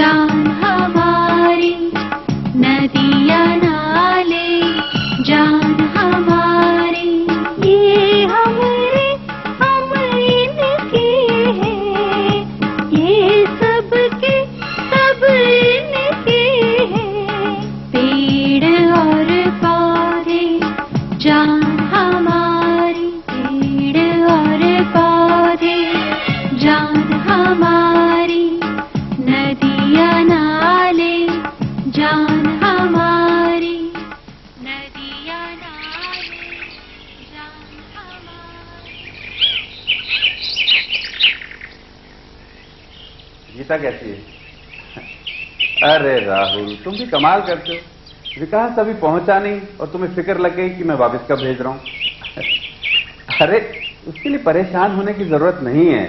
जान हमारी, नदियाँ नाले जान हमारी, ये हमरे हम इनके हैं, ये सबके सब इनके हैं। पेड़ और पौधे जान हमारी, पेड़ और पौधे जान हमारी, नदियाँ नाले जान हमारी, नदियाँ नाले जान हमारी। गीता कैसी है? अरे राहुल, तुम भी कमाल करते हो। विकास अभी पहुंचा नहीं और तुम्हें फिक्र लग गई कि मैं वापस कब भेज रहा हूं। अरे उसके लिए परेशान होने की जरूरत नहीं है,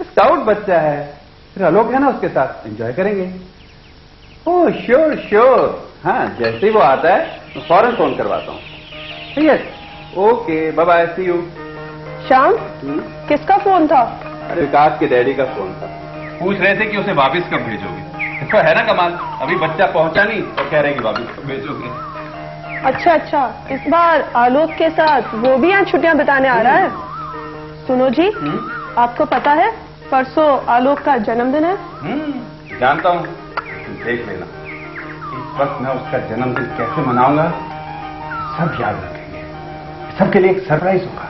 स्काउट बच्चा है, फिर आलोक है ना उसके साथ, एंजॉय करेंगे। ओह श्योर श्योर, हाँ जैसे ही वो आता है मैं फौरन फोन करवाता हूँ। Yes, okay, bye bye, see you. Shyam, किसका फोन था? अरे विकास के डैडी का फोन था, पूछ रहे थे कि उसे वापस कब भेजोगे। तो है ना कमाल, अभी बच्चा पहुंचा नहीं और कह रहे हैं कि वापस कब भेजोगे। अच्छा अच्छा, इस बार आलोक के साथ वो भी यहाँ छुट्टियां बिताने आ रहा है। सुनो जी, आपको पता है परसों आलोक का जन्मदिन है? जानता हूँ, देख लेना इस वक्त मैं उसका जन्मदिन कैसे मनाऊंगा, सब याद रखेंगे। सबके लिए एक सरप्राइज होगा।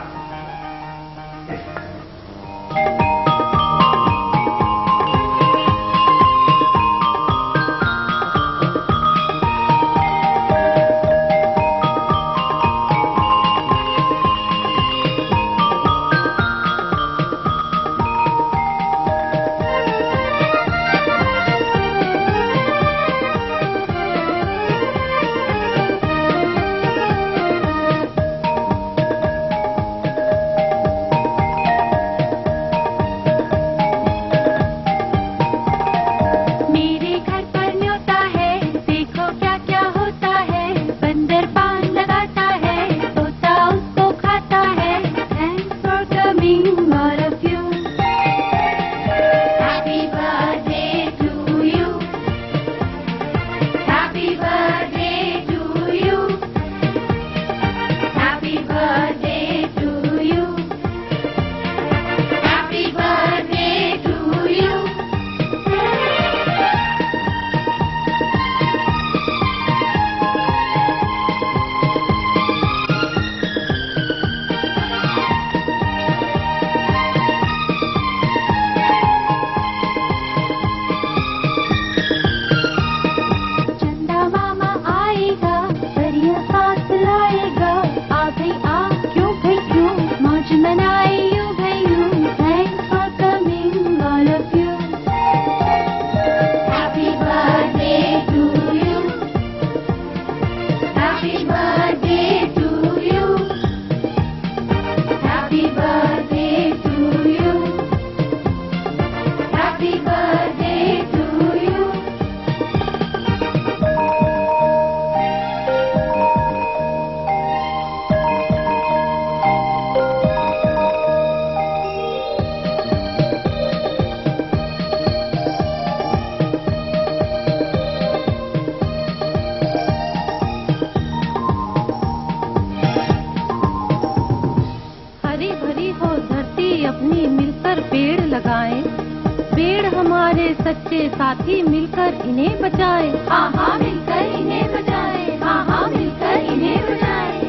सच्चे साथी मिलकर इन्हें बचाए, हाँ हाँ मिलकर इन्हें बचाए, हाँ हाँ मिलकर इन्हें बचाए।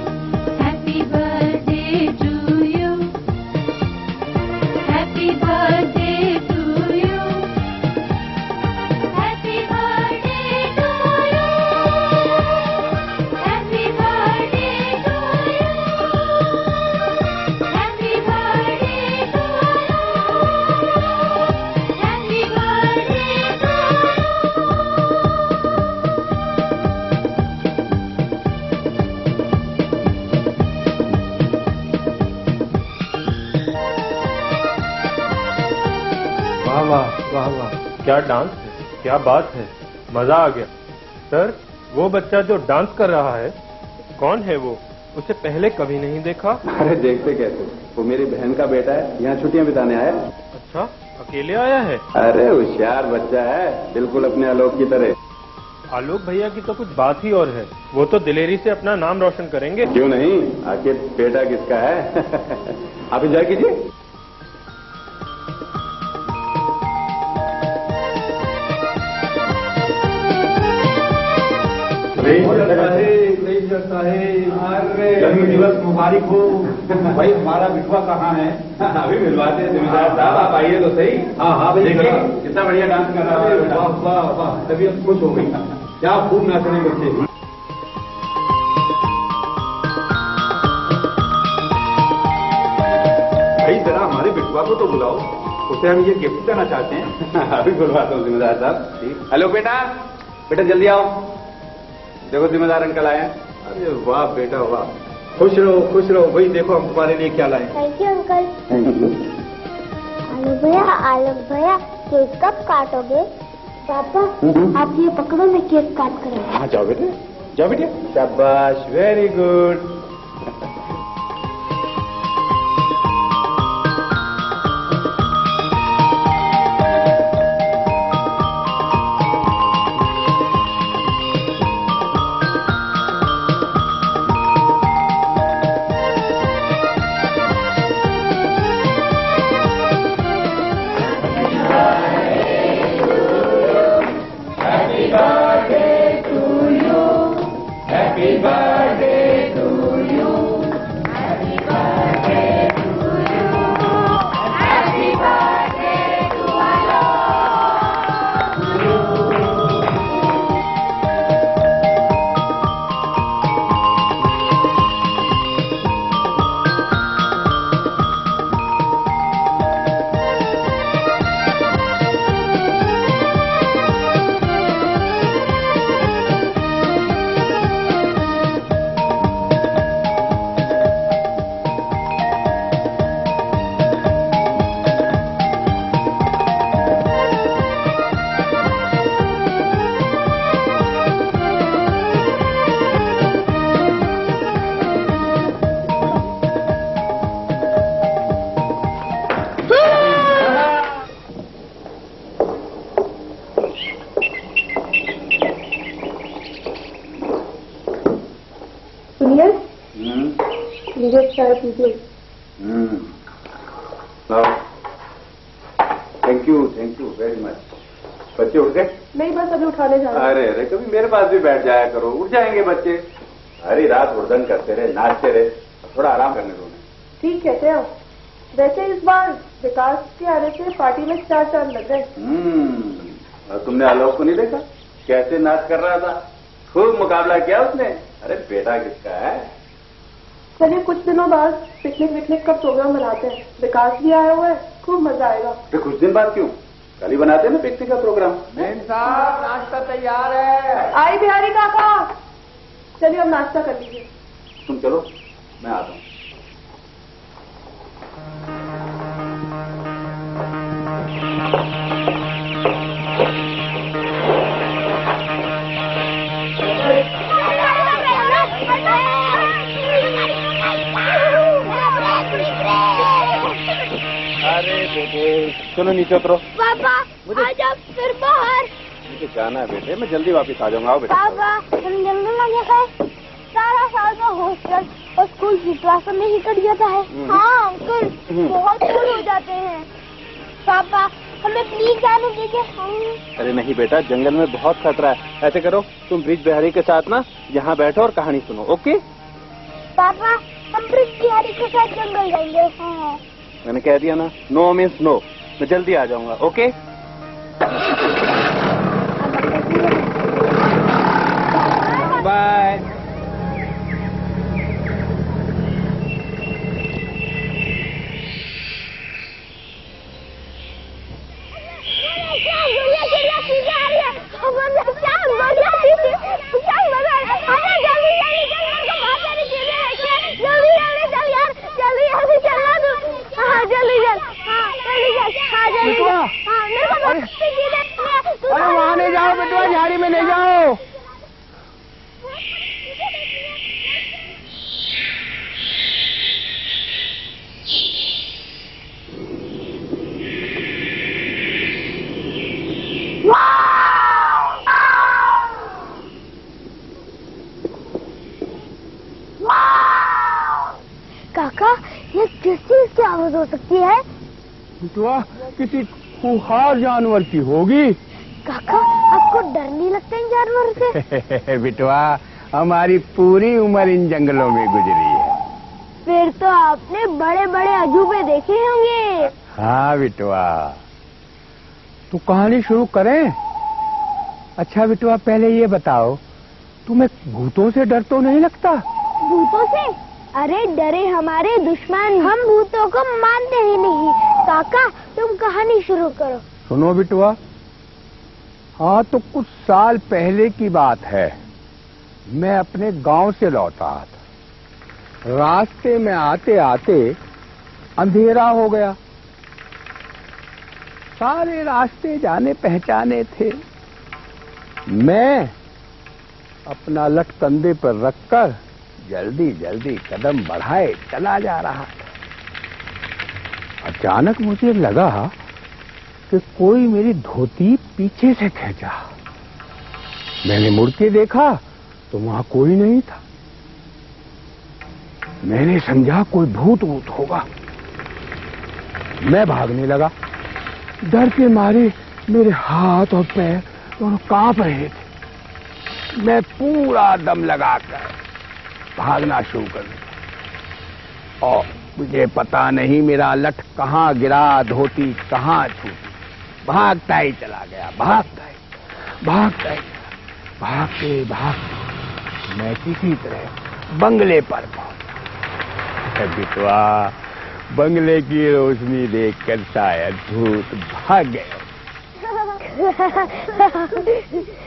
Happy birthday to you, happy birthday to you, happy birthday to you, happy birthday to you, happy birthday to वाह वाह, क्या डांस है, क्या बात है, मजा आ गया। सर, वो बच्चा जो डांस कर रहा है, कौन है वो? उसे पहले कभी नहीं देखा। अरे देखते कैसे, वो मेरी बहन का बेटा है, यहाँ छुट्टियां बिताने आया। अच्छा, अकेले आया है? अरे होशियार बच्चा है, बिल्कुल अपने आलोक की तरह। आलोक भैया की तो कुछ बात ही और है। वो तो दिलेरी से अपना नाम रोशन करेंगे। क्यों नहीं, आखिर बेटा किसका है। आप एंजॉय कीजिए। जन्म दिवस मुबारक हो। भाई हमारा बिठवा कहाँ है? अभी मिलवाते हैं जमींदार साहब, आप आइए तो सही। हाँ हाँ भाई, देखिए कितना बढ़िया डांस कर रहा है बेटा। वाह वाह वाह, तबीयत खुश हो गई। क्या खूब नाच रहे बच्चे। भाई जरा हमारे बिठवा को तो बुलाओ, उसे हम ये गिफ्ट देना चाहते हैं। अभी बुलवाता हूँ जिम्मेदार साहब। हेलो बेटा, बेटा जल्दी आओ, देखो जिम्मेदार अंकल आए हैं। अरे वाह बेटा वाह, खुश रहो भाई। देखो हम तुम्हारे लिए क्या लाए। Thank you uncle. आलोक भैया केक कब काटोगे? पापा आप ये पकड़ो, मैं केक काट कर। हाँ जाओ बेटे, जाओ बेटे। शाबाश, वेरी गुड। चाय पीजिए। Thank you very much. बच्चे उठ गए? नहीं, बस अभी उठाने जा रहे हैं। अरे अरे, कभी मेरे पास भी बैठ जाया करो, उठ जाएंगे बच्चे। अरे रात हुड़दंग करते रहे, नाचते रहे, थोड़ा आराम करने दो। ठीक कहते हैं। वैसे इस बार विकास के आने से पार्टी में 4 चांद लग गए। और तुमने आलोक को नहीं देखा कैसे नाच कर रहा था? खूब मुकाबला किया उसने। अरे बेटा किसका है? चलिए कुछ दिनों बाद पिकनिक का प्रोग्राम बनाते हैं। विकास भी आया हुआ है, खूब मजा आएगा। तो कुछ दिन बाद क्यों, कल ही बनाते हैं ना पिकनिक का प्रोग्राम। साहब नाश्ता तैयार है। आई बिहारी काका, चलिए अब नाश्ता कर लीजिए। तुम चलो, मैं आता हूँ। अरे बेटे चलो नीचे उतरो। पापा आज आप फिर बाहर। मुझे जाना है बेटे, मैं जल्दी वापस आ जाऊंगा। आओ बेटा। पापा हम जंगल में गए, सारा साल का हॉस्टल और स्कूल की क्लास में ही कट जाता है। हाँ अंकल, बहुत दूर हो जाते हैं। पापा हमें प्लीज जाने दीजिए। अरे नहीं बेटा, जंगल में बहुत खतरा है। ऐसे करो, तुम ब्रिज बिहारी के साथ ना यहाँ बैठो और कहानी सुनो, ओके? पापा हम ब्रिज बिहारी के साथ जंगल जाएंगे। हाँ मैंने कह दिया ना, नो मीन्स नो। मैं जल्दी आ जाऊंगा, ओके? बाय। अरे वहाँ नहीं जाओ बेटवा, झाड़ी में नहीं जाओ। आवाज हो सकती है? बिटवा किसी खूंखार जानवर की होगी। काका, आपको डर नहीं लगता इन जानवरों से? बिटवा हमारी पूरी उम्र इन जंगलों में गुजरी है। फिर तो आपने बड़े बड़े अजूबे देखे होंगे। हाँ बिटवा। तो कहानी शुरू करें? अच्छा बिटवा, पहले ये बताओ, तुम्हें भूतों से डर तो नहीं लगता? भूतों से? अरे डरे हमारे दुश्मन, हम भूतों को मानते ही नहीं। काका, तुम कहानी शुरू करो। सुनो बिटवा, हाँ तो कुछ साल पहले की बात है। मैं अपने गांव से लौटा था। रास्ते में आते आते अंधेरा हो गया। सारे रास्ते जाने पहचाने थे। मैं अपना लठ कंधे पर रखकर जल्दी जल्दी कदम बढ़ाए चला जा रहा था। अचानक मुझे लगा कि कोई मेरी धोती पीछे से खींचा। मैंने मुड़ के देखा तो वहां कोई नहीं था। मैंने समझा कोई भूत होगा। मैं भागने लगा। डर के मारे मेरे हाथ और पैर दोनों कांप रहे थे। मैं पूरा दम लगाकर भागना शुरू कर दिया और मुझे पता नहीं मेरा लठ कहाँ गिरा, धोती कहाँ छूटी। भागता ही चला गया, भागता ही भागते मैं किसी तरह बंगले पर पहुंचा। बिटवा, बंगले की रोशनी देखकर शायद भूत भाग गए।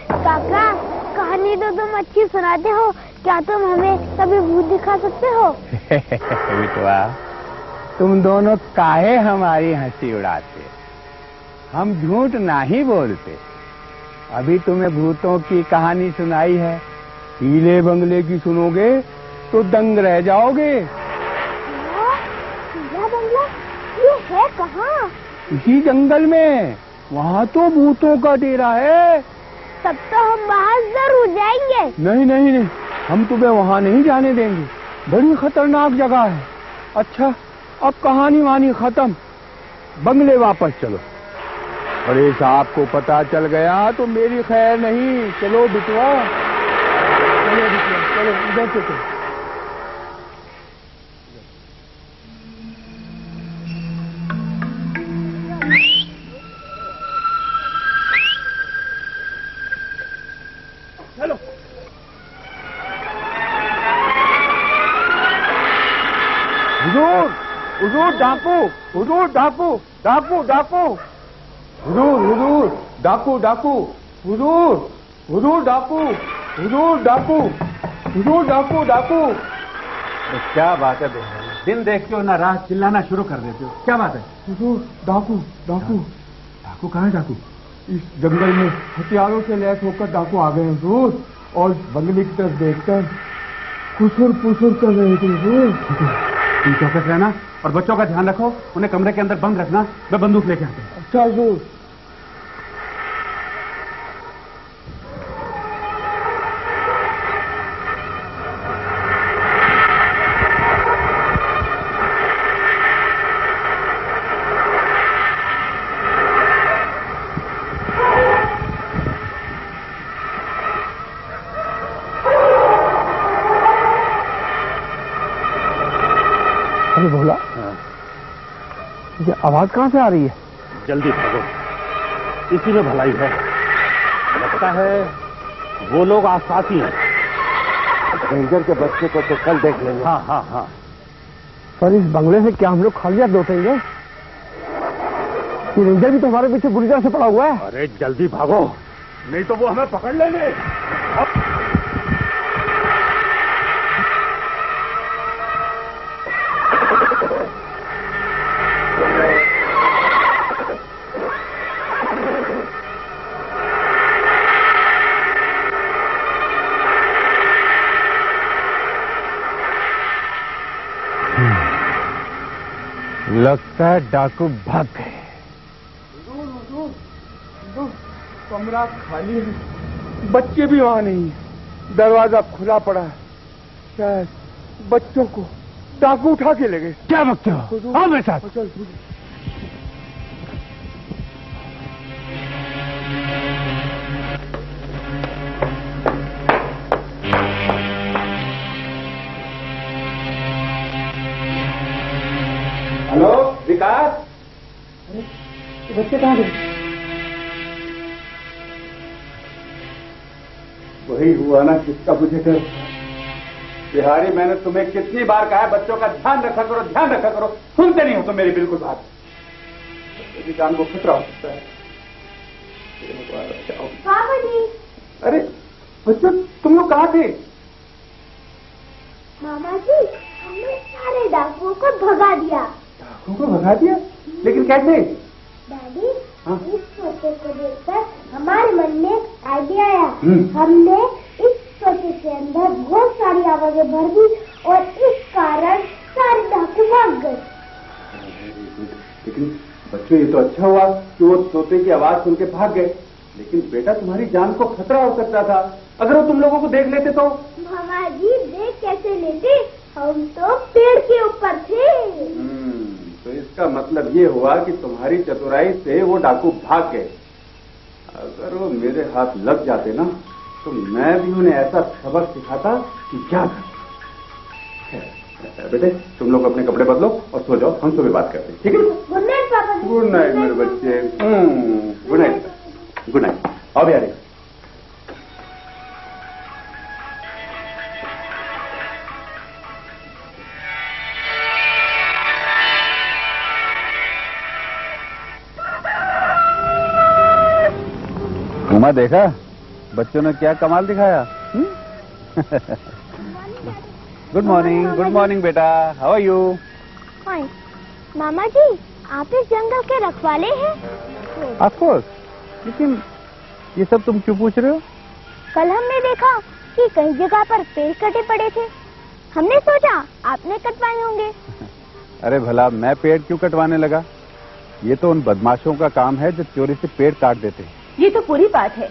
काका, कहानी तो तुम अच्छी सुनाते हो, क्या तुम हमें कभी भूत दिखा सकते हो? बिटवा, तुम दोनों काहे हमारी हंसी उड़ाते? हम झूठ नहीं बोलते। अभी तुम्हें भूतों की कहानी सुनाई है, पीले बंगले की सुनोगे तो दंग रह जाओगे। पीला बंगला? ये है कहाँ? इसी जंगल में। वहाँ तो भूतों का डेरा है। तब तो हम वहाँ जरूर जाएंगे। नहीं, हम तुम्हें वहाँ नहीं जाने देंगे। बड़ी खतरनाक जगह है। अच्छा, अब कहानी वानी खत्म, बंगले वापस चलो। अरे साहब को पता चल गया तो मेरी खैर नहीं। चलो बिटवा, चलो इधर से चलो। हुजूर डाकू, हुजूर डाकू, डाकू डाकू, हुजूर डाकू डाकू, हुजूर डाकू, हुजूर डाकू, हुजूर डाकू डाकू। क्या बात है बेटा, दिन देखते हो ना रात चिल्लाना शुरू कर देते हो, क्या बात है? हुजूर डाकू डाकू। डाकू कहाँ है? डाकू इस जंगल में हथियारों से लैस होकर डाकू आ गए हुजूर, और बंगले की तरफ देखकर खुसुर पुसुर कर रहे थे हुजूर। तुम चौकस रहना और बच्चों का ध्यान रखो, उन्हें कमरे के अंदर बंद रखना। मैं बंदूक लेके आता हूँ। अच्छा हुजूर। अरे भोला, ये आवाज कहाँ से आ रही है? जल्दी भागो, इसी में भलाई है। लगता है वो लोग आसपासी हैं। रेंजर के बच्चे को तो कल देख लेंगे। हाँ। पर इस बंगले से क्या हम लोग खालियात लौटेंगे? ये रेंजर भी तो हमारे पीछे बुरी तरह से पड़ा हुआ है। अरे जल्दी भागो, नहीं तो वो हमें पकड़ लेंगे। लगता है डाकू भाग गए। कमरा खाली है, बच्चे भी वहां नहीं है, दरवाजा खुला पड़ा है। शायद बच्चों को डाकू उठा के ले गए। क्या बकते हो? आओ मेरे साथ। हेलो विकास, बच्चे कहाँ गए? वही हुआ ना जिसका मुझे डर। बिहारी, मैंने तुम्हें कितनी बार कहा है बच्चों का ध्यान रखा करो, ध्यान रखा करो। सुनते नहीं हो तुम मेरी बिल्कुल बात। मेरी जान को खतरा हो सकता है। पापा जी। अरे बच्चों, तुम लोग कहाँ थे? मामा जी, हमने सारे डाकुओं को भगा दिया। डाकुओं को भगा दिया? लेकिन कैसे? डैडी, हाँ? इस सोचे को देखकर हमारे मन में एक आइडिया आया। हम्म। हमने इस सोचे के अंदर बहुत सारी आवाजें भर दी और इस कारण सारे डाकू भाग गए। लेकिन बच्चों, ये तो अच्छा हुआ कि वो तोते की आवाज सुन के भाग गए। लेकिन बेटा, तुम्हारी जान को खतरा हो सकता था अगर वो तुम लोगों को देख लेते तो। मामा जी, देख कैसे लेते, हम तो पेड़ के ऊपर थे। तो इसका मतलब ये हुआ कि तुम्हारी चतुराई से वो डाकू भाग गए। अगर वो मेरे हाथ लग जाते ना, तो मैं भी उन्हें ऐसा सबक सिखाता कि क्या कर। बेटे, तुम लोग अपने कपड़े बदलो और सो जाओ, हम सुबह बात करते हैं, ठीक है? गुड नाइट पापा जी। गुड नाइट मेरे बच्चे। Good night, good night. आओ बिहारी। उमा, देखा बच्चों ने क्या कमाल दिखाया? गुड मॉर्निंग बेटा, हाउ आर यू? फाइन। मामा जी, आप इस जंगल के रखवाले हैं? Of course. लेकिन ये सब तुम क्यों पूछ रहे हो? कल हमने देखा कि कई जगह पर पेड़ कटे पड़े थे। हमने सोचा आपने कटवाए होंगे। अरे भला, मैं पेड़ क्यों कटवाने लगा? ये तो उन बदमाशों का काम है जो चोरी से पेड़ काट देते हैं। ये तो पूरी बात है।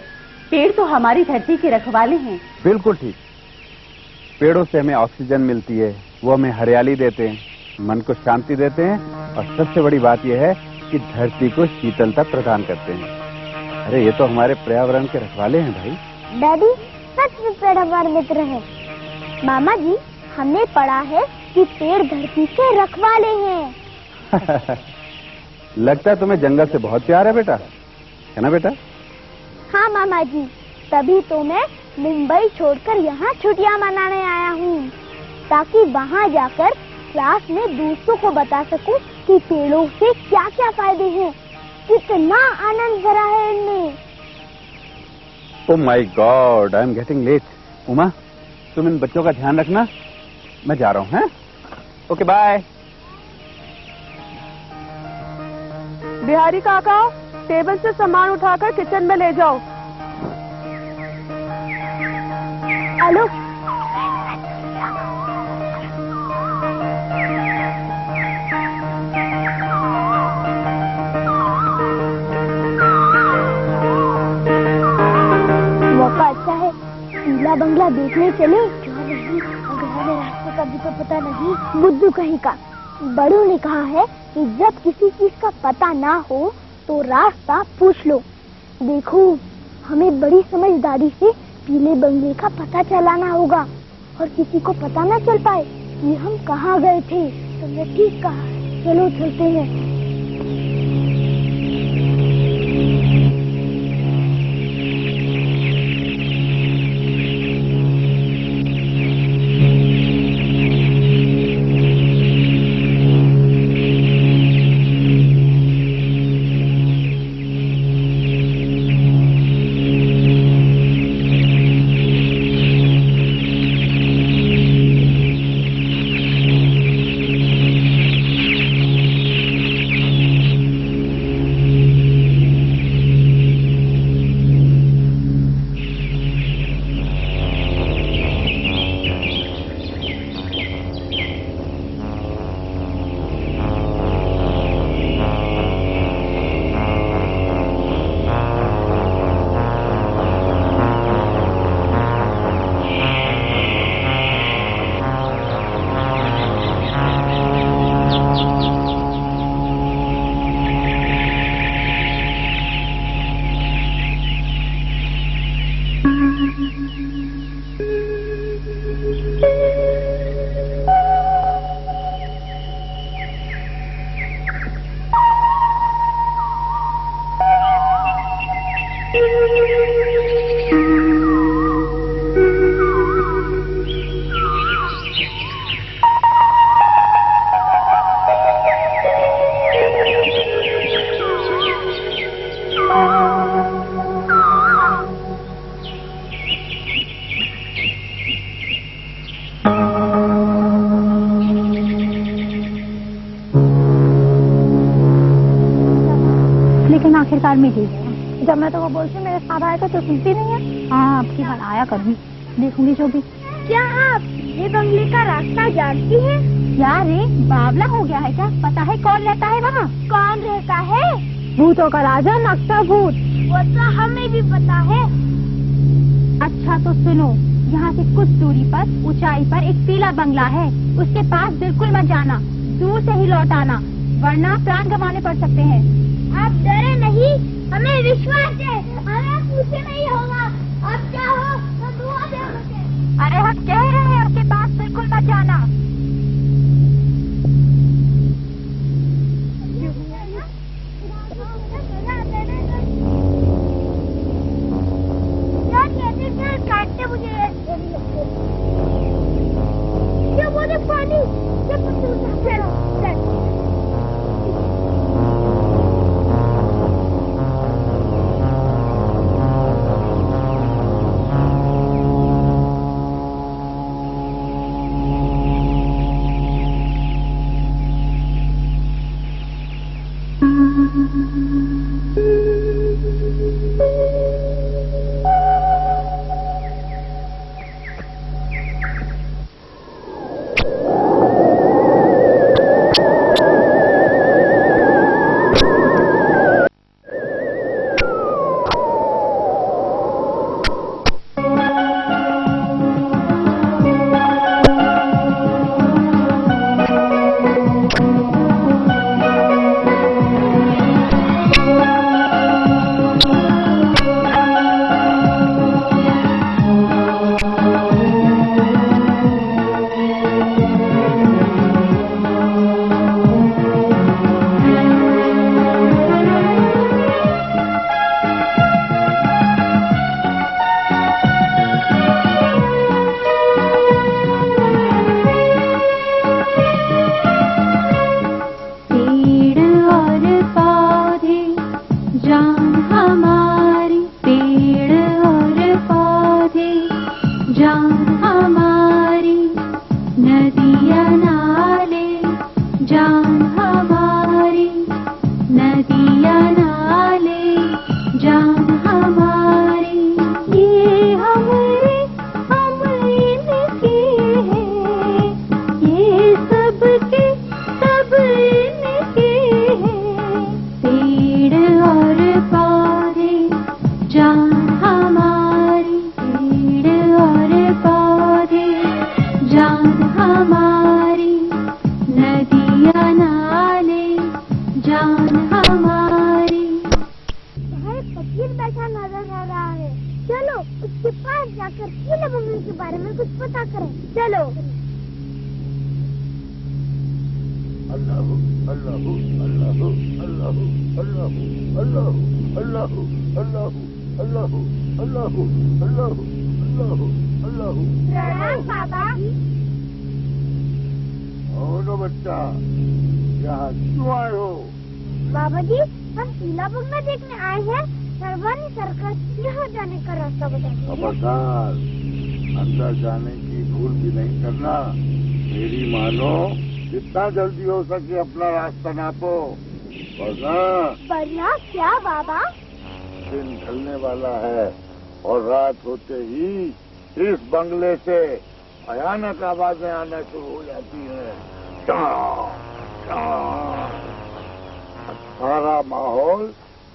पेड़ तो हमारी धरती के रखवाले हैं। बिल्कुल ठीक। पेड़ों से हमें ऑक्सीजन मिलती है, वो हमें हरियाली देते हैं, मन को शांति देते हैं, और सबसे बड़ी बात यह है कि धरती को शीतलता प्रदान करते हैं। अरे ये तो हमारे पर्यावरण के रखवाले हैं भाई। डैडी, सच में पेड़ हमारे मित्र हैं। मामा जी, हमने पढ़ा है कि पेड़ धरती के रखवाले हैं। लगता है तुम्हें जंगल से बहुत प्यार है बेटा, है ना बेटा? हाँ मामा जी, तभी तो मैं मुंबई छोड़कर यहाँ छुट्टियाँ मनाने आया हूँ, ताकि वहाँ जाकर क्लास में दूसरों को बता सकूं कि पेड़ों से क्या क्या फायदे हैं, कितना आनंद भरा है इनमें। Oh my god, I am getting late. Uma, तुम इन बच्चों का ध्यान रखना, मैं जा रहा हूँ। हैं? Okay, bye. बिहारी काका, टेबल से सामान उठाकर किचन में ले जाओ। हेलो, मौका अच्छा है, पीला बंगला देखने चले। क्यों नहीं, अगर हमें रास्ते का भी तो पता नहीं। बुद्धू कहीं का। बड़ों ने कहा है कि जब किसी चीज का पता ना हो तो रास्ता पूछ लो। देखो, हमें बड़ी समझदारी से पीले बंगले का पता चलाना होगा, और किसी को पता ना चल पाए कि हम कहाँ गए थे। तुमने ठीक कहा, चलो चलते हैं। आखिरकार मिल ही गया। जब मैं तो वो बोलती मेरे साथ आएगा तो सुनती नहीं है। हाँ, अब की बार आया कभी देखूंगी जो भी। क्या आप ये बंगले का रास्ता जानती हैं? यार रे, बावला हो गया है क्या? पता है कौन रहता है वहाँ? कौन रहता है? भूतों का राजा नक्शा भूत। वो तो हमें भी पता है। अच्छा तो सुनो, यहाँ से कुछ दूरी पर ऊंचाई पर एक पीला बंगला है, उसके पास बिल्कुल मत जाना, दूर से ही लौट आना, वरना प्राण गंवाने पड़ सकते हैं। आप डरे नहीं, हमें विश्वास है, हमें कुछ नहीं होगा। अब क्या हो तो दुआ दे मुझे। अरे हम कह रहे हैं उसके पास बिल्कुल मत जाना। काटते मुझे ये बोले पानी ये बच्चा यहाँ क्यों आए हो? बाबा जी, हम पीला बंगला देखने आए हैं। सरवानी सर्कस यहाँ जाने का रास्ता बताइए। खबरदार, अंदर जाने की भूल भी नहीं करना। मेरी मानो, जितना जल्दी हो सके अपना रास्ता नापो। वरना क्या बाबा? दिन ढलने वाला है और रात होते ही इस बंगले से भयानक आवाजें आना शुरू हो जाती हैं। सारा माहौल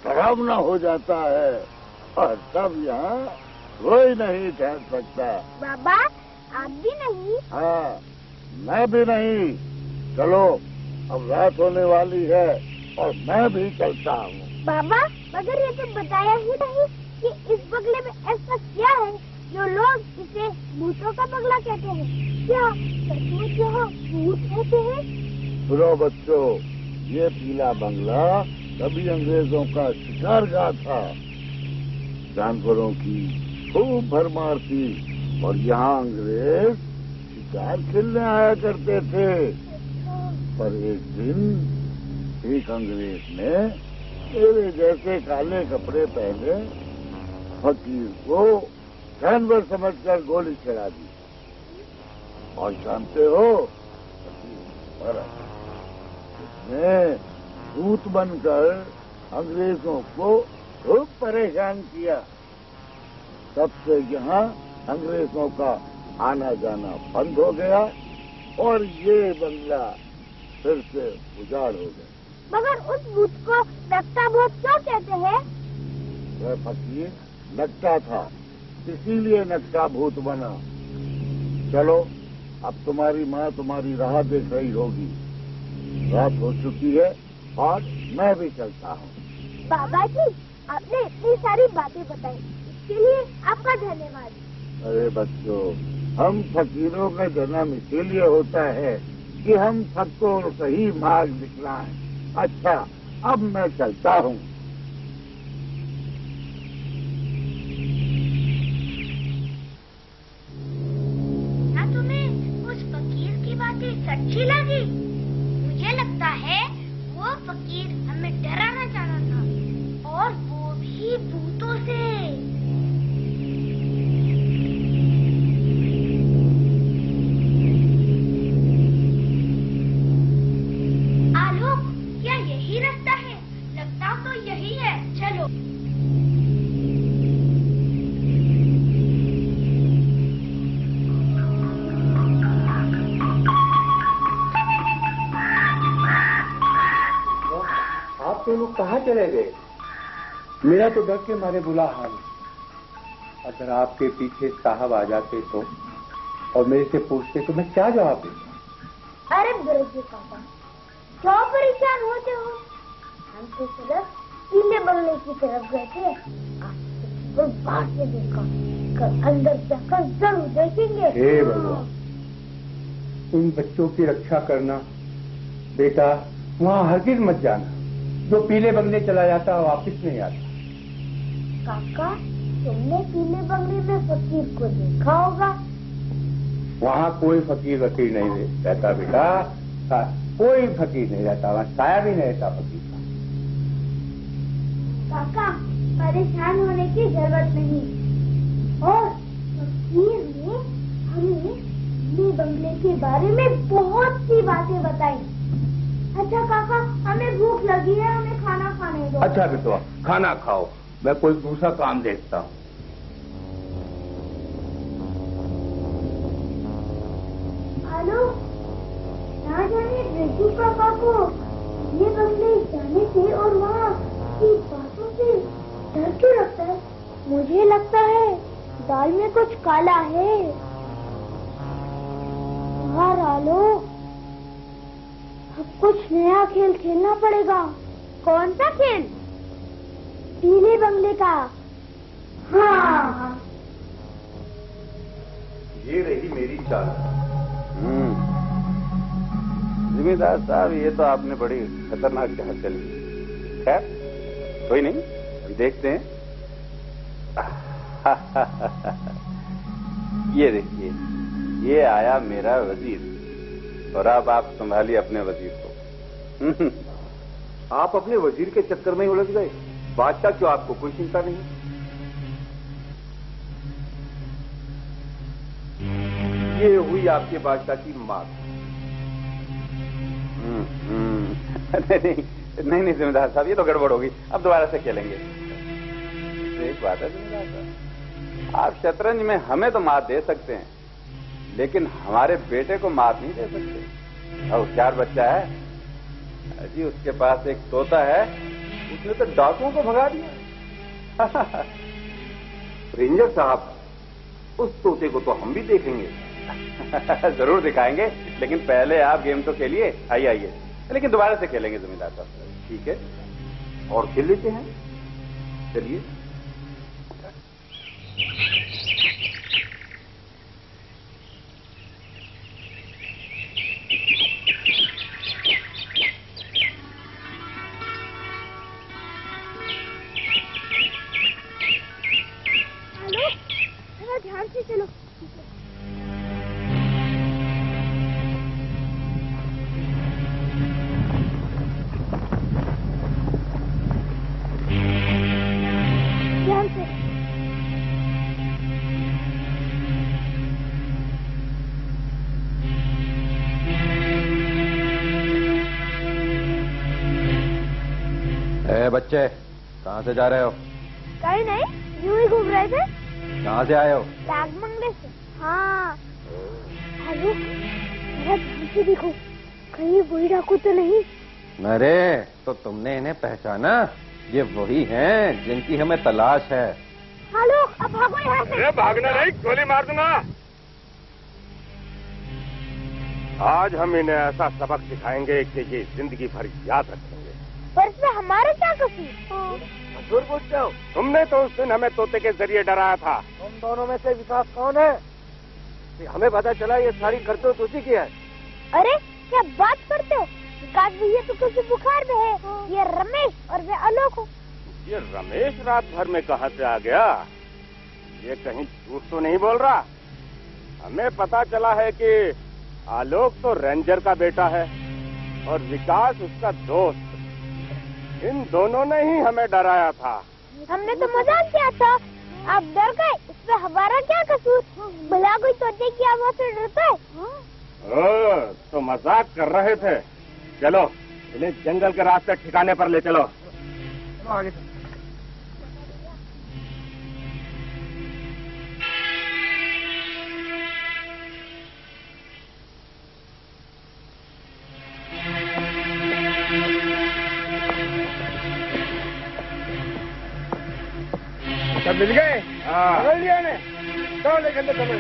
डरावना हो जाता है और तब यहाँ कोई नहीं ठहर सकता। बाबा, आप भी नहीं? हाँ, मैं भी नहीं। चलो, अब रात होने वाली है और मैं भी चलता हूँ। बाबा, मगर ये तो बताया ही नहीं कि इस बंगले में ऐसा क्या है जो लोग इसे भूतों का बंगला कहते हैं। क्या सचमुच यहाँ भूत रहते हैं? सुनो बच्चों, ये पीला बंगला कभी अंग्रेजों का शिकारगाह था। जानवरों की खूब भरमार थी और यहाँ अंग्रेज शिकार खेलने आया करते थे। पर एक दिन एक अंग्रेज ने मेरे जैसे काले कपड़े पहने फकीर को जानवर समझकर गोली चला दी। और जानते हो, उसने भूत बनकर अंग्रेजों को खूब परेशान किया। तब से यहाँ अंग्रेजों का आना जाना बंद हो गया और ये बंगला फिर से उजाड़ हो गया। मगर उस भूत को नकटा भूत क्यों कहते हैं? वह फकीर नकटा था, इसीलिए नकटा भूत बना। चलो, अब तुम्हारी माँ तुम्हारी राह देख रही होगी। रात हो चुकी है और मैं भी चलता हूँ। बाबा जी, आपने इतनी सारी बातें बताई, इसके लिए आपका धन्यवाद। अरे बच्चों, हम फकीरों का जन्म इसीलिए होता है कि हम सबको सही मार्ग दिखलाएं। अच्छा, अब मैं चलता हूँ। क्या तुम्हें उस फकीर की बातें सच्ची लगी? मुझे लगता है वो फकीर हमें डराना चाह रहा था, और वो भी भूतों से। आलोक, क्या यही रास्ता है? लगता तो यही है, चलो। आप दोनों कहाँ चले गए? मेरा तो डर के मारे बुरा हाल। अगर आपके पीछे साहब आ जाते तो और मेरे से पूछते तो मैं क्या जवाब देता? अरे बिरजू पापा, क्यों परेशान होते हो? हम तो सिर्फ पीले बंगले की तरफ गए थे। आपको बाहर से देखा, कल अंदर जाकर जरूर देखेंगे। हे भगवान, उन बच्चों की रक्षा करना। बेटा, वहाँ हरगिज मत जाना। जो पीले बंगले चला जाता है वापिस नहीं आता। काका, तुमने पीले बंगले में फकीर को देखा होगा। वहाँ कोई फकीर वकीर नहीं रहता बेटा, कोई फकीर नहीं रहता, वहाँ साया भी नहीं रहता फकीर का। काका, परेशान होने की जरूरत नहीं। और फकीर ने हमें पीले बंगले के बारे में बहुत सी बातें बताई। अच्छा काका, हमें भूख लगी है, हमें खाना खाने दो। अच्छा बेटा, खाना खाओ, मैं कोई दूसरा काम देखता हूँ। हेलो, ना जाने रिजू पापा को ये बंगले जाने से और वहाँ की बातों से डर क्यों लगता है? मुझे लगता है दाल में कुछ काला है। बाहर आ लो, अब कुछ नया खेल खेलना पड़ेगा। कौन सा खेल? पीले बंगले का। हाँ, ये रही मेरी चाल। जिम्मेदार साहब, ये तो आपने बड़ी खतरनाक चाल चली। खैर, कोई नहीं, देखते हैं। ये देखिए, ये आया मेरा वजीर, और अब आप संभालिए अपने वजीर को। आप अपने वजीर के चक्कर में ही उलझ गए। बादशाह क्यों, आपको कोई चिंता नहीं? ये हुई आपके बादशाह की मात। नहीं जिम्मेदार साहब, ये तो गड़बड़ होगी। अब दोबारा से खेलेंगे। एक बात है जिम्मेदार साहब, आप शतरंज में हमें तो मात दे सकते हैं, लेकिन हमारे बेटे को मात नहीं दे सकते। और होशियार बच्चा है जी, उसके पास एक तोता है, उसने तो डाकुओं को भगा दिया। रेंजर साहब, उस तोते को तो हम भी देखेंगे। जरूर दिखाएंगे, लेकिन पहले आप गेम तो खेलिए। आइए आइए, लेकिन दोबारा से खेलेंगे जमींदार साहब। ठीक है, और खेल लेते हैं। चलिए। हेलो, थोड़ा ध्यान से चलो। ध्यान से। बच्चे, कहाँ से जा रहे हो? कहीं नहीं, यूं ही घूम रहे थे। कहाँ से आए हो? डाक बंगले से। हाँ हेलो, जरा ध्यान से देखो, कहीं वही डाकू तो नहीं। अरे तो तुमने इन्हें पहचाना? ये वही हैं जिनकी हमें तलाश है। हेलो, अब भागो यहाँ से। अरे भागना नहीं, गोली मार दूंगा। आज हम इन्हें ऐसा सबक सिखाएंगे कि ये जिंदगी भर याद रखेंगे। पर इसमें हमारा क्या कसूर? कसूर पूछते हो? तुमने तो उस दिन हमें तोते के जरिए डराया था। तुम दोनों में से विकास कौन है? हमें पता चला ये सारी करतूत उसी की है। अरे क्या बात करते हो? विकास भैया तो किसी बुखार में है। ये रमेश और वे आलोक हो। ये रमेश रात भर में कहाँ से आ गया? ये कहीं झूठ तो नहीं बोल रहा? हमें पता चला है कि आलोक तो रेंजर का बेटा है और विकास उसका दोस्त। इन दोनों ने ही हमें डराया था। हमने तो मजाक किया था, आप डर गए। इसमें हमारा क्या कसूर? भला कोई तोते की आवाज से डरता है? तो मजाक कर रहे थे। चलो इन्हें जंगल के रास्ते ठिकाने पर ले चलो। आगे सब मिल गए? पकड़ लिया ने? चलो लेकर तो चलो।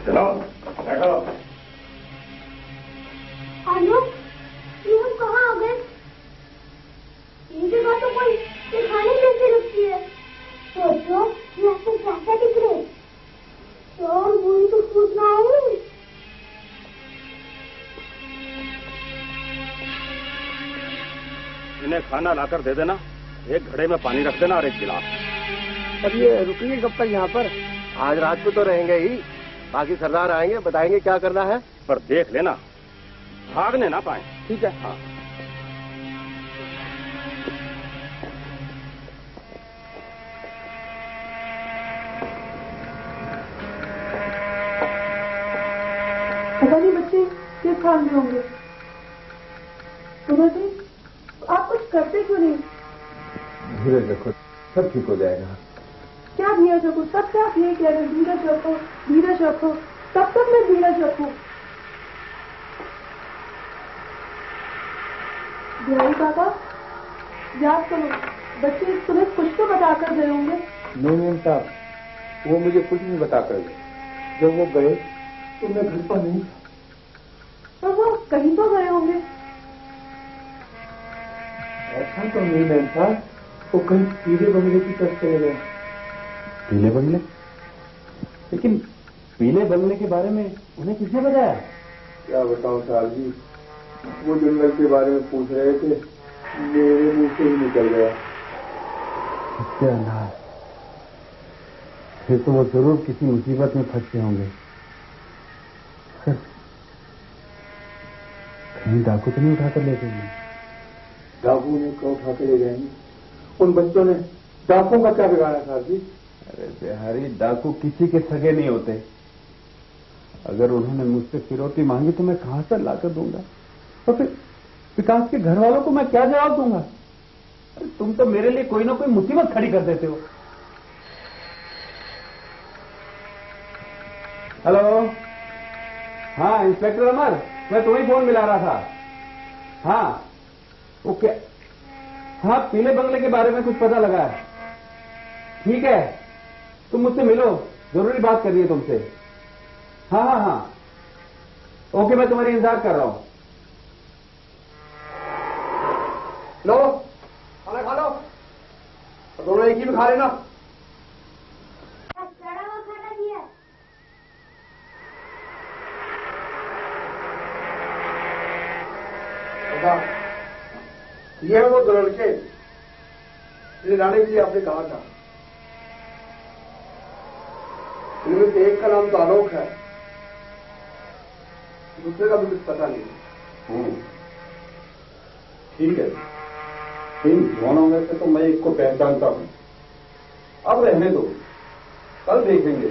चलो बैठो। आलोक, ये हम कहाँ आ गए? इनके पास तो कोई दिखाने जैसी लगती है। सोचो, ये ऐसे कैसे दिख रहे? और मुझे तो पूछना है। इन्हें खाना लाकर दे देना, एक घड़े में पानी रख देना और एक गिलास। अब ये रुकेंगे कब तक यहाँ पर? आज रात को तो रहेंगे ही, बाकी सरदार आएंगे, बताएंगे क्या करना है। पर देख लेना, भागने ना पाए। ठीक है। हाँ। पता नहीं बच्चे किस हाल में होंगे। सुनो जी, आप कुछ करते क्यों नहीं? धीरज रखो, सब ठीक हो जाएगा। क्या धीरज रखो? सब क्या आप ये कह रहे हैं? धीरज रखो, धीरज रखो। तब तक मैं धीरज रखूं? बिहारी पापा, याद करो, बच्चे तुम्हें कुछ तो बताकर गए होंगे। नहीं साहब, वो मुझे कुछ नहीं बताकर गए। जब वो गए तो मैं घर पर नहीं था। पर वो कहीं तो गए होंगे। ऐसा तो नहीं मैम साहब, वो कहीं पीले बंगले की तरफ चले गए। पीले बंगले? लेकिन पीले बंगले के बारे में उन्हें किसने बताया? क्या बताऊं साहब जी, वो जंगल के बारे में पूछ रहे थे, मेरे मुंह से ही निकल गया। सत्यानाश, फिर तो वो जरूर किसी मुसीबत में फंसे होंगे। कहीं डाकू तो नहीं उठाकर ले गए? डाकू ने क्यों उठा के ले जाएंगे? उन बच्चों ने डाकुओं का क्या बिगाड़ा साहब जी? अरे बिहारी, डाकू किसी के सगे नहीं होते। अगर उन्होंने मुझसे फिरौती मांगी तो मैं कहां से लाकर दूंगा? तो फिर विकास के घर वालों को मैं क्या जवाब दूंगा? अरे तुम तो मेरे लिए कोई ना कोई मुसीबत खड़ी कर देते हो। हेलो, हाँ इंस्पेक्टर अमर, मैं तुम्हें फोन मिला रहा था। हाँ ओके, हाँ पीले बंगले के बारे में कुछ पता लगा है। ठीक है, तुम मुझसे मिलो, जरूरी बात करनी है तुमसे। हाँ हाँ हाँ ओके, मैं तुम्हारी इंतजार कर रहा हूं। लो खाना खा लो, दोनों एक ही में खा लेना। सड़ा हुआ खाना दिया। ये है वो दो लड़के जिन्हें लाने के लिए आपने कहा था। इनमें से एक का नाम तो आलोक है, दूसरे का भी कुछ पता नहीं। ठीक है। इन दोनों में से तो मैं एक को पहचानता हूं। अब रहने दो, कल देखेंगे।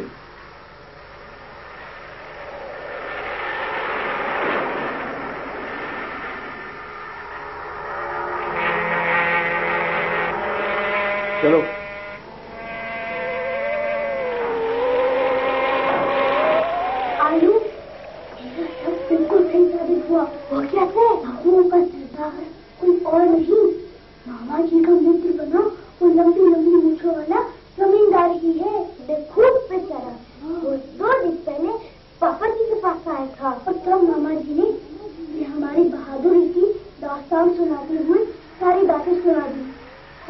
चलो। आलू, ये सब बिल्कुल सही साबित हुआ। वो कैसे? बाबुओं का सरदार कोई और नहीं, मामा जी का मित्र बना वो लंबी लंबी मूंछों वाला जमींदार ही है। खूब बेचारा, वो 2 दिन पहले पापा जी के पास आया था और तब मामा जी ने ये हमारी बहादुरी की दास्तान सुनाते हुए सारी बातें सुना दी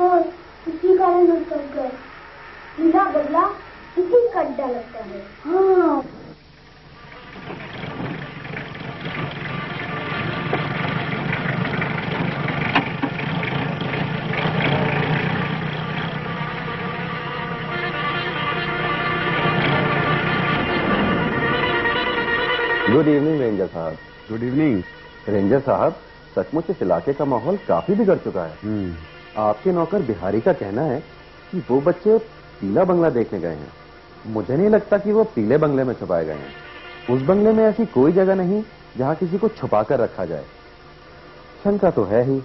और इसी कारण हम सब गए। पीला बदला इसी का अड्डा लगता है। हाँ। गुड इवनिंग रेंजर साहब। Good evening. रेंजर साहब, सचमुच इस इलाके का माहौल काफी बिगड़ चुका है। आपके नौकर बिहारी का कहना है कि वो बच्चे पीला बंगला देखने गए हैं। मुझे नहीं लगता कि वो पीले बंगले में छुपाए गए हैं। उस बंगले में ऐसी कोई जगह नहीं जहां किसी को छुपा कर रखा जाए। शंका तो है ही।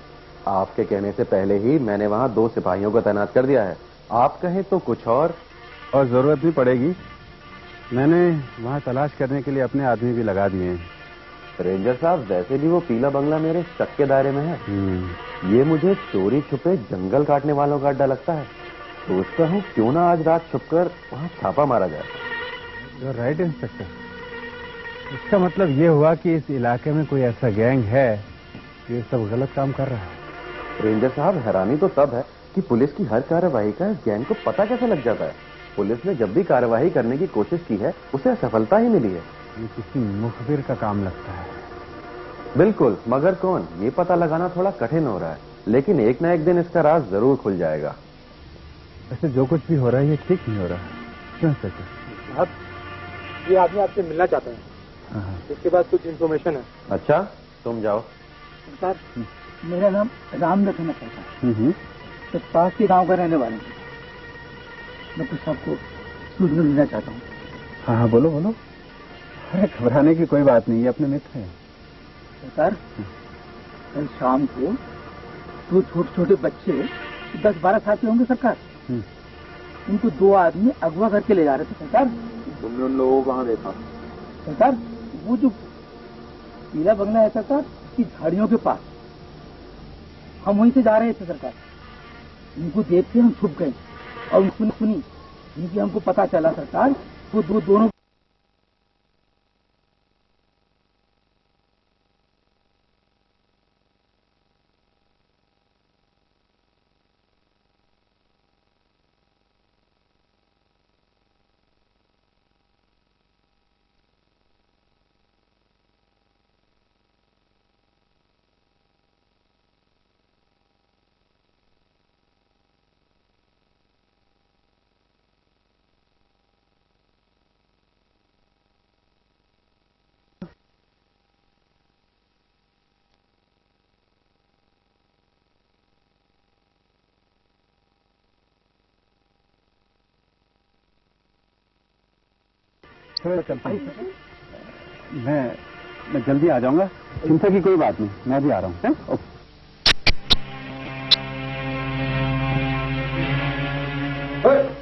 आपके कहने से पहले ही मैंने वहां 2 सिपाहियों को तैनात कर दिया है। आप कहें तो कुछ और जरूरत भी पड़ेगी। मैंने वहां तलाश करने के लिए अपने आदमी भी लगा दिए हैं। रेंजर साहब, वैसे भी वो पीला बंगला मेरे शक के दायरे में है। ये मुझे चोरी छुपे जंगल काटने वालों का अड्डा लगता है। सोचता हूँ क्यों ना आज रात छुपकर वहाँ छापा मारा जाए। You are right inspector. इसका मतलब ये हुआ कि इस इलाके में कोई ऐसा गैंग है जो ये सब गलत काम कर रहा है। रेंजर साहब, हैरानी तो तब है कि पुलिस की हर कार्यवाही का इस गैंग को पता कैसे लग जाता है। पुलिस ने जब भी कार्यवाही करने की कोशिश की है उसे सफलता ही मिली है। ये किसी मुखबिर का काम लगता है। बिल्कुल, मगर कौन, ये पता लगाना थोड़ा कठिन हो रहा है, लेकिन एक न एक दिन इसका राज जरूर खुल जाएगा। वैसे जो कुछ भी हो रहा है ये ठीक नहीं हो रहा है। क्यों इंस्पेक्टर साहब, ये आदमी आपसे मिलना चाहता है। इसके बाद कुछ इन्फॉर्मेशन है। अच्छा, तुम जाओ। सर, मेरा नाम राम रखना चाहता है। तो पास के गांव का रहने वाले हैं। मैं कुछ आपको सूचना देना चाहता हूँ। हाँ हाँ, बोलो बोलो। अरे घबराने की कोई बात नहीं, ये अपने मित्र हैं। सर, कल शाम को 2 छोटे छोटे बच्चे 10-12 साल के होंगे सरकार, उनको 2 आदमी अगवा करके ले जा रहे थे सरकार। तुमने उन लोगों को वहां देखा? सरकार, वो जो पीला बंगला है सरकार, की झाड़ियों के पास, हम वहीं से जा रहे थे सरकार। उनको देख के हम छुप गए और सुनी इनकी हमको पता चला सरकार, वो दोनों चलता हूँ। मैं जल्दी आ जाऊंगा, चिंता की कोई बात नहीं, मैं भी आ रहा हूँ।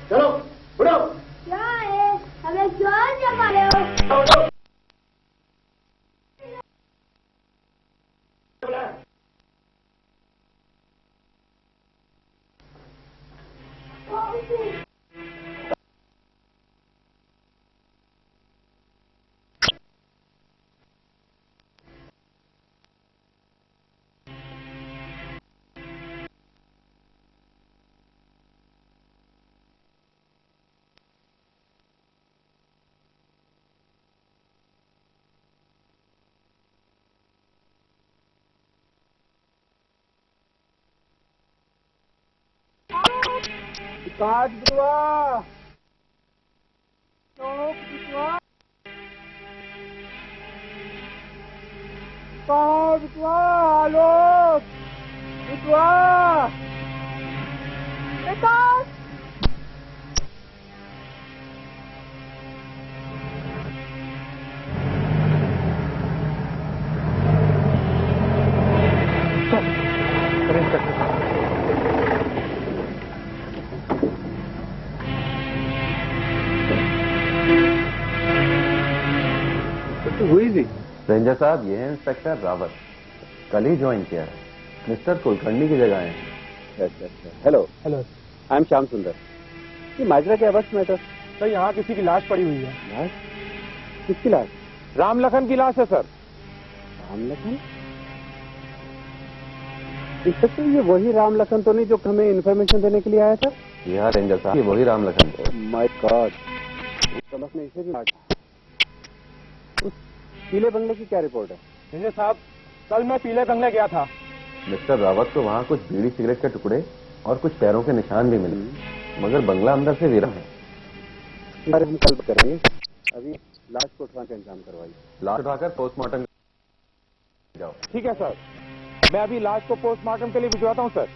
चलो बुढ़ो। क्या है? हमें क्यों जमा रहे हो? काज बिटवा, चौक बिटवा, काज बिटवा, आलोक वाह! विकास! हुई जी। रेंजर साहब, ये है इंस्पेक्टर रावत, कल ही ज्वाइन किया है, मिस्टर कुलकर्णी की जगह है। अच्छा। Hello hello. I am Shyam सुंदर। ये माजरा क्या बस मैटर? सर, यहाँ किसी की लाश पड़ी हुई है। लाश? किसकी लाश? राम लखन की लाश है सर। राम लखन? इंस्पेक्टर, ये वही राम लखन तो नहीं जो हमें इन्फॉर्मेशन देने के लिए आया था? यहाँ रेंजर साहब, ये वही राम लखन है। माय गॉड, समझ में इसे भी मारा। उस पीले बंगले की क्या रिपोर्ट है? रेंजर साहब, कल मैं पीले बंगले गया था। मिस्टर रावत को वहाँ कुछ बीड़ी सिगरेट के टुकड़े और कुछ पैरों के निशान भी मिले, मगर बंगला अंदर से वीरान है। अरे हम कल करेंगे, अभी लाश को उठवाने का इंतजाम करवाइए। लाश उठाकर पोस्टमार्टम जाओ। ठीक है सर, मैं अभी लाश को पोस्टमार्टम के लिए भिजवाता हूँ सर।